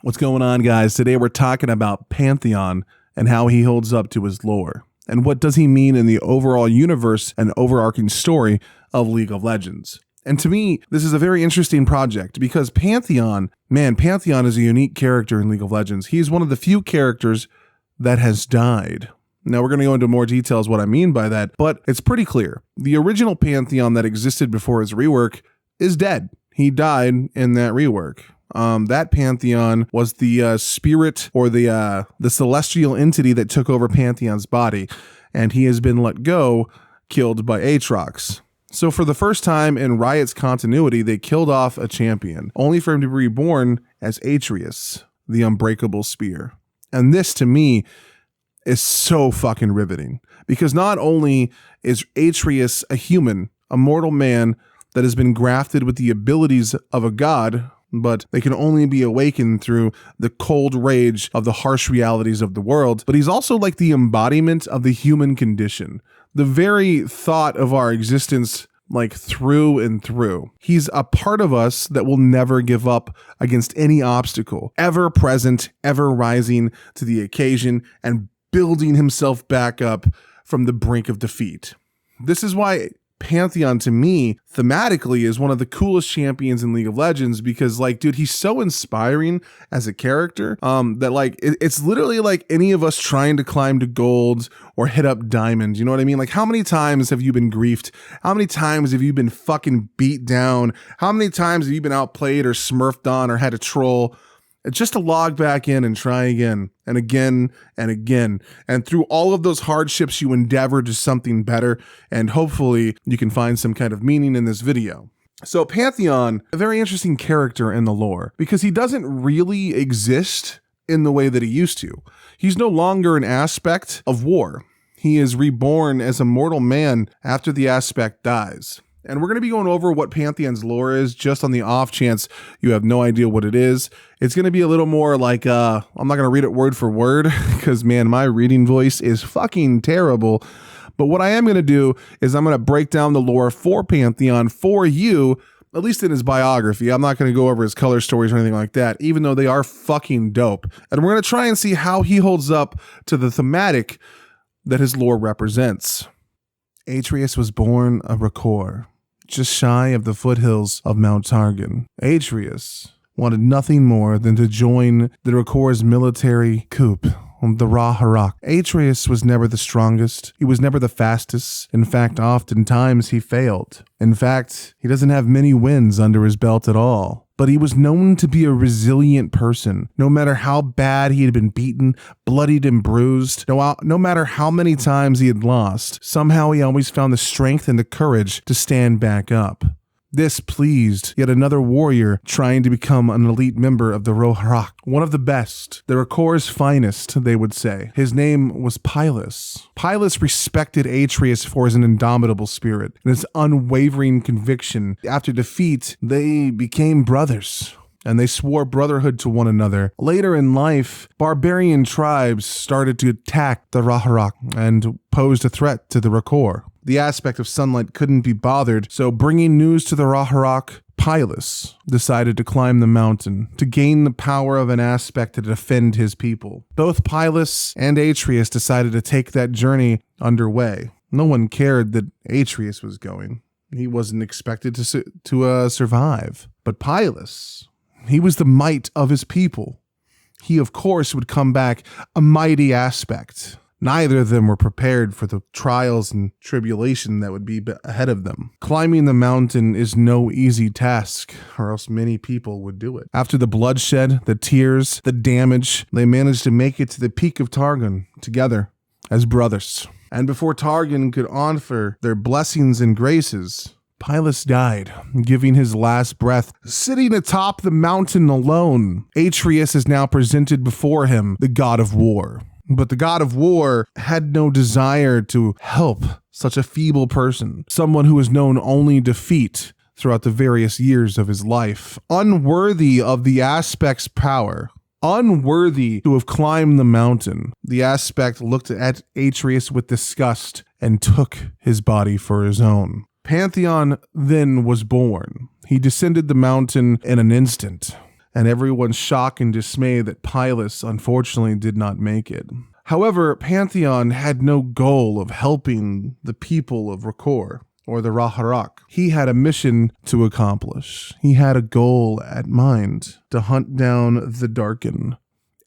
What's going on, guys? Today we're talking about Pantheon and how he holds up to his lore. And what does he mean in the overall universe and overarching story of League of Legends? And to me, this is a very interesting project because Pantheon is a unique character in League of Legends. He's one of the few characters that has died. Now, we're going to go into more details what I mean by that, but it's pretty clear. The original Pantheon that existed before his rework is dead. He died in that rework. That Pantheon was the spirit or the celestial entity that took over Pantheon's body, and he has been let go, killed by Atrius. So for the first time in Riot's continuity, they killed off a champion, only for him to be reborn as Atrius, the unbreakable spear. And this, to me, is so fucking riveting, because not only is Atrius a human, a mortal man that has been grafted with the abilities of a god, but they can only be awakened through the cold rage of the harsh realities of the world. But he's also like the embodiment of the human condition, the very thought of our existence, like through and through. He's a part of us that will never give up against any obstacle, ever present, ever rising to the occasion and building himself back up from the brink of defeat. This is why Pantheon, to me, thematically is one of the coolest champions in League of Legends, because, like, dude, he's so inspiring as a character that, like, it's literally like any of us trying to climb to gold or hit up diamond. You know what I mean? Like, how many times have you been griefed? How many times have you been fucking beat down? How many times have you been outplayed or smurfed on or had a troll? Just to log back in and try again and again and again. And through all of those hardships, you endeavor to something better. And hopefully you can find some kind of meaning in this video. So Pantheon, a very interesting character in the lore, because he doesn't really exist in the way that he used to. He's no longer an aspect of war. He is reborn as a mortal man after the aspect dies. And we're going to be going over what Pantheon's lore is, just on the off chance you have no idea what it is. It's going to be a little more like, I'm not going to read it word for word, because, man, my reading voice is fucking terrible. But what I am going to do is I'm going to break down the lore for Pantheon for you, at least in his biography. I'm not going to go over his color stories or anything like that, even though they are fucking dope. And we're going to try and see how he holds up to the thematic that his lore represents. Atrius was born a Rakor, just shy of the foothills of Mount Targon. Atrius wanted nothing more than to join the Rakor's military coup, the Ra-Harak. Atrius was never the strongest. He was never the fastest. In fact, oftentimes he failed. In fact, he doesn't have many wins under his belt at all. But he was known to be a resilient person. No matter how bad he had been beaten, bloodied and bruised, no matter how many times he had lost, somehow he always found the strength and the courage to stand back up. This pleased yet another warrior trying to become an elite member of the Ra-Harak, one of the best, the Rakor's finest, they would say. His name was Pylus. Pylus respected Atrius for his indomitable spirit and his unwavering conviction. After defeat, they became brothers, and they swore brotherhood to one another. Later in life, barbarian tribes started to attack the Ra-Harak and posed a threat to the Rakor. The aspect of sunlight couldn't be bothered, so bringing news to the Ra-Harak, Pylus decided to climb the mountain to gain the power of an aspect to defend his people. Both Pylus and Atrius decided to take that journey underway. No one cared that Atrius was going. He wasn't expected to survive. But Pylus, he was the might of his people. He, of course, would come back a mighty aspect. Neither of them were prepared for the trials and tribulation that would be ahead of them. Climbing the mountain is no easy task, or else many people would do it. After the bloodshed, the tears, the damage, they managed to make it to the peak of Targon together as brothers. And before Targon could offer their blessings and graces, Pylus died, giving his last breath, sitting atop the mountain alone. Atrius is now presented before him, the god of war. But the god of war had no desire to help such a feeble person, someone who has known only defeat throughout the various years of his life, unworthy of the aspect's power, unworthy to have climbed the mountain. The aspect looked at Atrius with disgust and took his body for his own. Pantheon then was born. He descended the mountain in an instant, and everyone's shock and dismay that Pylus unfortunately did not make it. However, Pantheon had no goal of helping the people of Rakor or the Raharak. He had a mission to accomplish. He had a goal at mind, to hunt down the Darkin.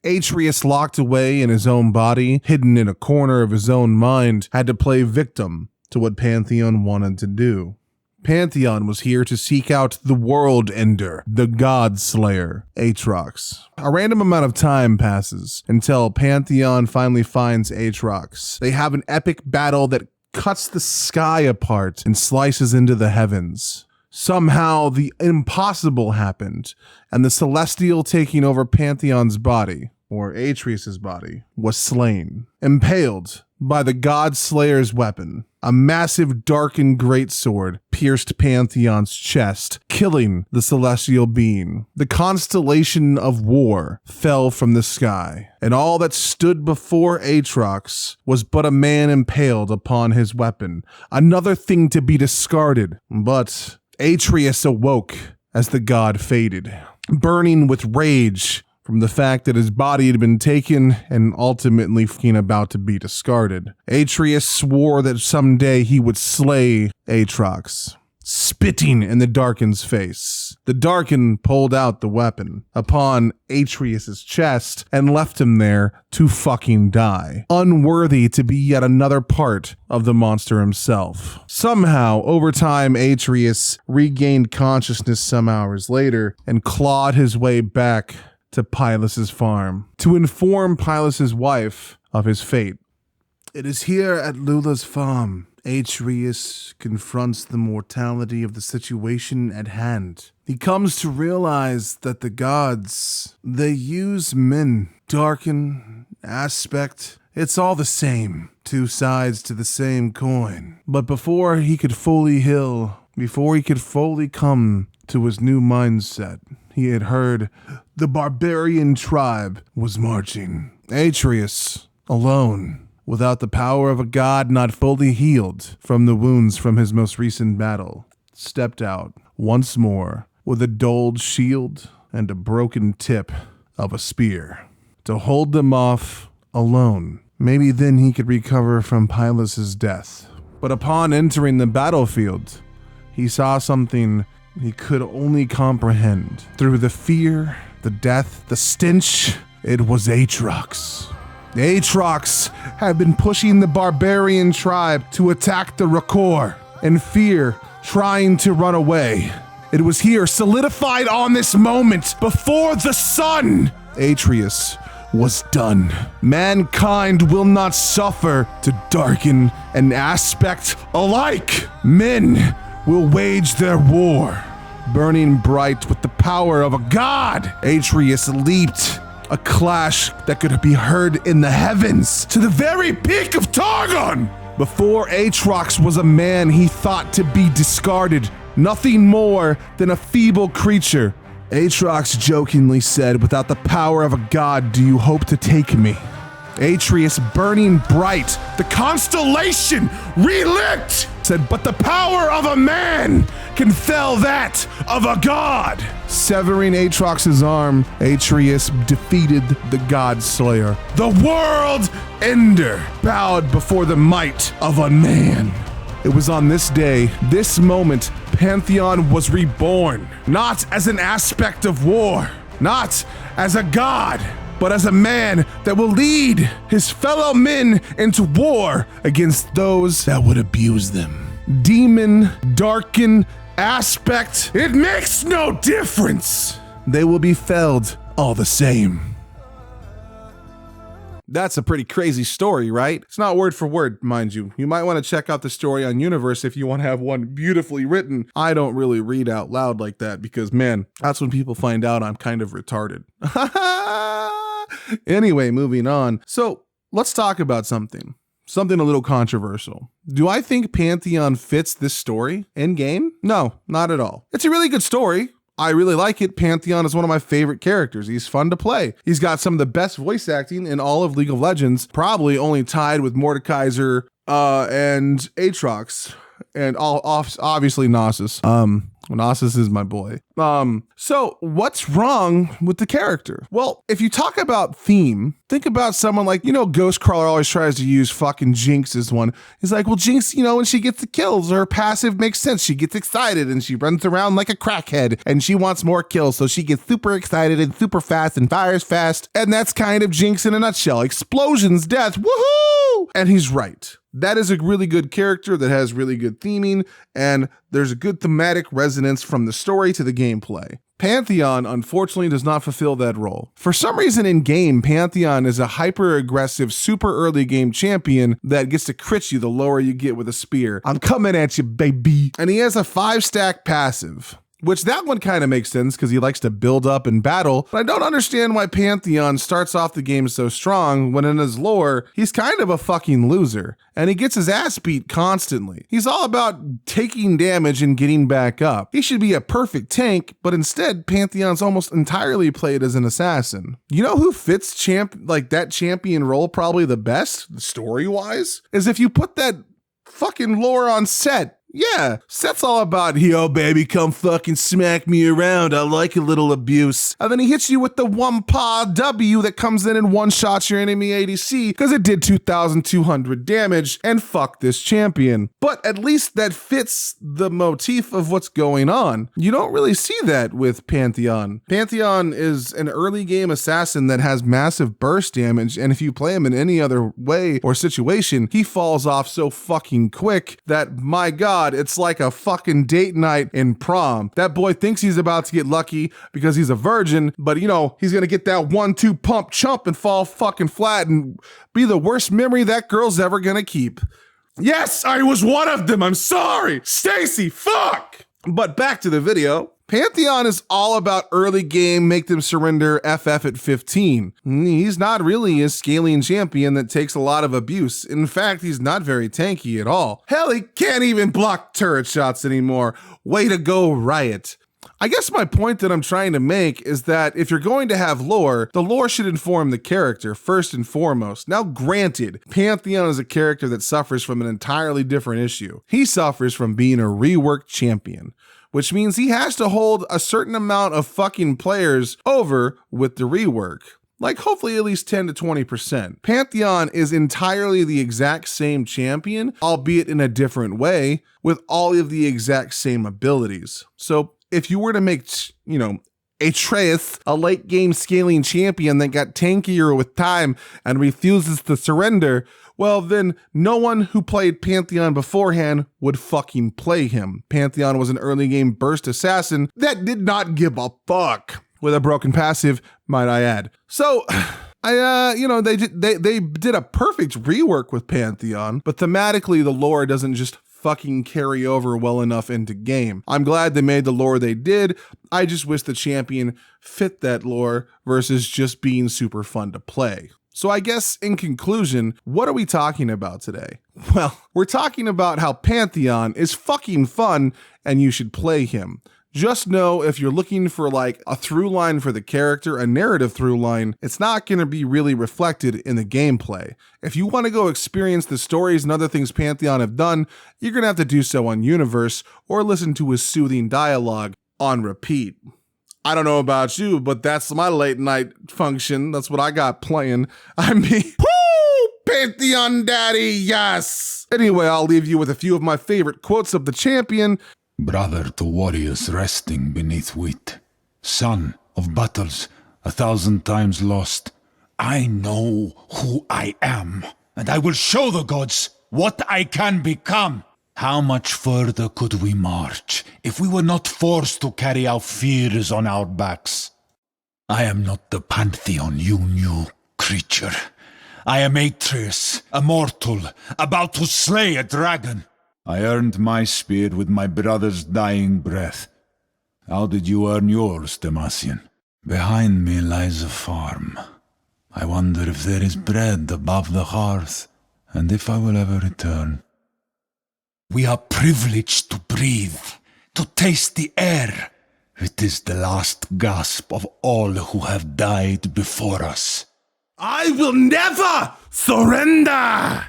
Atrius, locked away in his own body, hidden in a corner of his own mind, had to play victim to what Pantheon wanted to do. Pantheon was here to seek out the World Ender, the God Slayer, Atrius. A random amount of time passes until Pantheon finally finds Atrius. They have an epic battle that cuts the sky apart and slices into the heavens. Somehow the impossible happened, and the Celestial taking over Pantheon's body, or Atrius's body, was slain, impaled by the God Slayer's weapon. A massive darkened greatsword pierced Pantheon's chest, killing the celestial being. The constellation of war fell from the sky, and all that stood before Atrius was but a man impaled upon his weapon, another thing to be discarded. But Atrius awoke as the god faded, burning with rage from the fact that his body had been taken and ultimately about to be discarded. Atrius swore that someday he would slay Atrius, spitting in the Darkin's face. The Darkin pulled out the weapon upon Atrius's chest and left him there to fucking die, unworthy to be yet another part of the monster himself. Somehow, over time, Atrius regained consciousness some hours later and clawed his way back to Pylus's farm to inform Pylus's wife of his fate. It is here at Lula's farm Atrius confronts the mortality of the situation at hand. He comes to realize that the gods, they use men, darken, aspect. It's all the same, two sides to the same coin. But before he could fully heal, before he could fully come to his new mindset, he had heard the barbarian tribe was marching. Atrius, alone, without the power of a god, not fully healed from the wounds from his most recent battle, stepped out once more with a dulled shield and a broken tip of a spear to hold them off alone. Maybe then he could recover from Pylus's death. But upon entering the battlefield, he saw something he could only comprehend. Through the fear, the death, the stench, it was Atrius. Atrius had been pushing the barbarian tribe to attack the Rakor, in fear, trying to run away. It was here, solidified on this moment, before the sun. Atrius was done. Mankind will not suffer to darken an aspect alike. Men will wage their war, burning bright with the power of a god. Atrius leaped, a clash that could be heard in the heavens, to the very peak of Targon. Before Atrius was a man he thought to be discarded, nothing more than a feeble creature. Atrius jokingly said, "Without the power of a god, do you hope to take me?" Atrius, burning bright, the constellation relit, said, "But the power of a man can fell that of a god." Severing Atrius's arm, Atrius defeated the God Slayer. The World Ender bowed before the might of a man. It was on this day, this moment, Pantheon was reborn, not as an aspect of war, not as a god, but as a man that will lead his fellow men into war against those that would abuse them. Demon, darken, aspect, it makes no difference. They will be felled all the same. That's a pretty crazy story, right? It's not word for word, mind you. You might want to check out the story on Universe if you want to have one beautifully written. I don't really read out loud like that because, man, that's when people find out I'm kind of retarded. Anyway, moving on. So let's talk about something a little controversial. Do I think Pantheon fits this story in game? No, not at all. It's a really good story. I really like it. Pantheon is one of my favorite characters. He's fun to play. He's got some of the best voice acting in all of League of Legends, probably only tied with Mordekaiser and Atrius, and obviously Nasus. Onassis is my boy. So what's wrong with the character? Well, if you talk about theme, think about someone like, Ghostcrawler always tries to use fucking Jinx as one. He's like, well, Jinx, when she gets the kills, her passive makes sense. She gets excited and she runs around like a crackhead and she wants more kills. So she gets super excited and super fast and fires fast. And that's kind of Jinx in a nutshell. Explosions, death, woohoo! And he's right. That is a really good character that has really good theming, and there's a good thematic resonance from the story to the gameplay. Pantheon, unfortunately, does not fulfill that role. For some reason in game, Pantheon is a hyper-aggressive, super early game champion that gets to crit you the lower you get with a spear. I'm coming at you, baby. And he has a 5-stack passive. Which that one kind of makes sense because he likes to build up in battle, but I don't understand why Pantheon starts off the game so strong when in his lore, he's kind of a fucking loser, and he gets his ass beat constantly. He's all about taking damage and getting back up. He should be a perfect tank, but instead, Pantheon's almost entirely played as an assassin. You know who fits that champion role probably the best, story-wise? Is if you put that fucking lore on Set. Yeah, Set's all about, yo, baby, come fucking smack me around. I like a little abuse. And then he hits you with the one paw W that comes in and one-shots your enemy ADC because it did 2,200 damage, and fuck this champion. But at least that fits the motif of what's going on. You don't really see that with Pantheon. Pantheon is an early game assassin that has massive burst damage, and if you play him in any other way or situation, he falls off so fucking quick that, my God, it's like a fucking date night in prom. That boy thinks he's about to get lucky because he's a virgin, but he's gonna get that 1-2 pump chump and fall fucking flat and be the worst memory that girl's ever gonna keep. Yes, I was one of them. I'm sorry. Stacy, fuck. But back to the video. Pantheon is all about early game, make them surrender FF at 15. He's not really a scaling champion that takes a lot of abuse. In fact, he's not very tanky at all. Hell, he can't even block turret shots anymore. Way to go, Riot. I guess my point that I'm trying to make is that if you're going to have lore, the lore should inform the character first and foremost. Now, granted, Pantheon is a character that suffers from an entirely different issue. He suffers from being a reworked champion, which means he has to hold a certain amount of fucking players over with the rework. Like hopefully at least 10 to 20%. Pantheon is entirely the exact same champion, albeit in a different way, with all of the exact same abilities. So if you were to make, Atrius a late game scaling champion that got tankier with time and refuses to surrender, well, then no one who played Pantheon beforehand would fucking play him. Pantheon was an early game burst assassin that did not give a fuck with a broken passive, might I add. So they did a perfect rework with Pantheon, but thematically the lore doesn't just fucking carry over well enough into game. I'm glad they made the lore they did. I just wish the champion fit that lore versus just being super fun to play. So I guess in conclusion, what are we talking about today? Well, we're talking about how Pantheon is fucking fun and you should play him. Just know if you're looking for like a through line for the character, a narrative through line, it's not going to be really reflected in the gameplay. If you want to go experience the stories and other things Pantheon have done, you're going to have to do so on Universe or listen to his soothing dialogue on repeat. I don't know about you, but that's my late night function. That's what I got playing. I mean, whoo, Pantheon daddy, yes. Anyway, I'll leave you with a few of my favorite quotes of the champion. Brother to warriors resting beneath wheat, son of battles 1,000 times lost, I know who I am, and I will show the gods what I can become. How much further could we march if we were not forced to carry our fears on our backs? I am not the Pantheon you knew, creature. I am Atrius, a mortal, about to slay a dragon. I earned my spear with my brother's dying breath. How did you earn yours, Demacian? Behind me lies a farm. I wonder if there is bread above the hearth, and if I will ever return. We are privileged to breathe, to taste the air. It is the last gasp of all who have died before us. I will never surrender!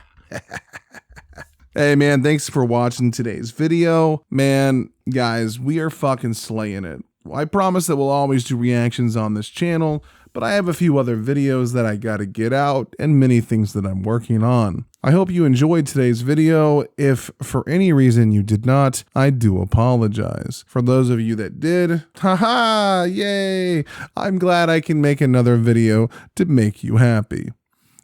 Hey man, thanks for watching today's video. Man, guys, we are fucking slaying it. I promise that we'll always do reactions on this channel, but I have a few other videos that I gotta get out and many things that I'm working on. I hope you enjoyed today's video. If for any reason you did not, I do apologize. For those of you that did, haha, yay! I'm glad I can make another video to make you happy.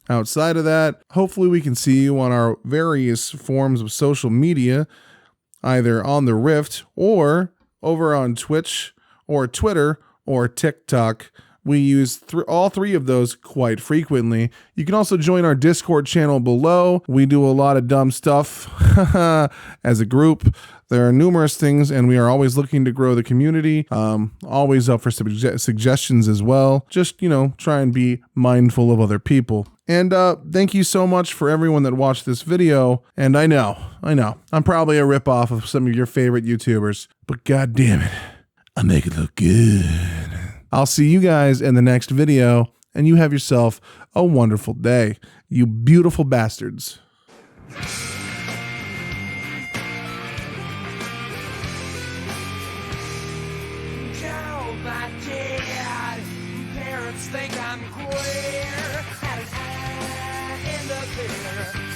Outside of that, hopefully we can see you on our various forms of social media, either on the Rift or over on Twitch or Twitter or TikTok. We use all three of those quite frequently. You can also join our Discord channel below. We do a lot of dumb stuff as a group. There are numerous things, and we are always looking to grow the community. Always up for suggestions as well. Just, try and be mindful of other people. And thank you so much for everyone that watched this video. And I know, I'm probably a ripoff of some of your favorite YouTubers, but god damn it, I make it look good. I'll see you guys in the next video, and you have yourself a wonderful day, you beautiful bastards. Parents think I'm queer. Had an eye in the clear.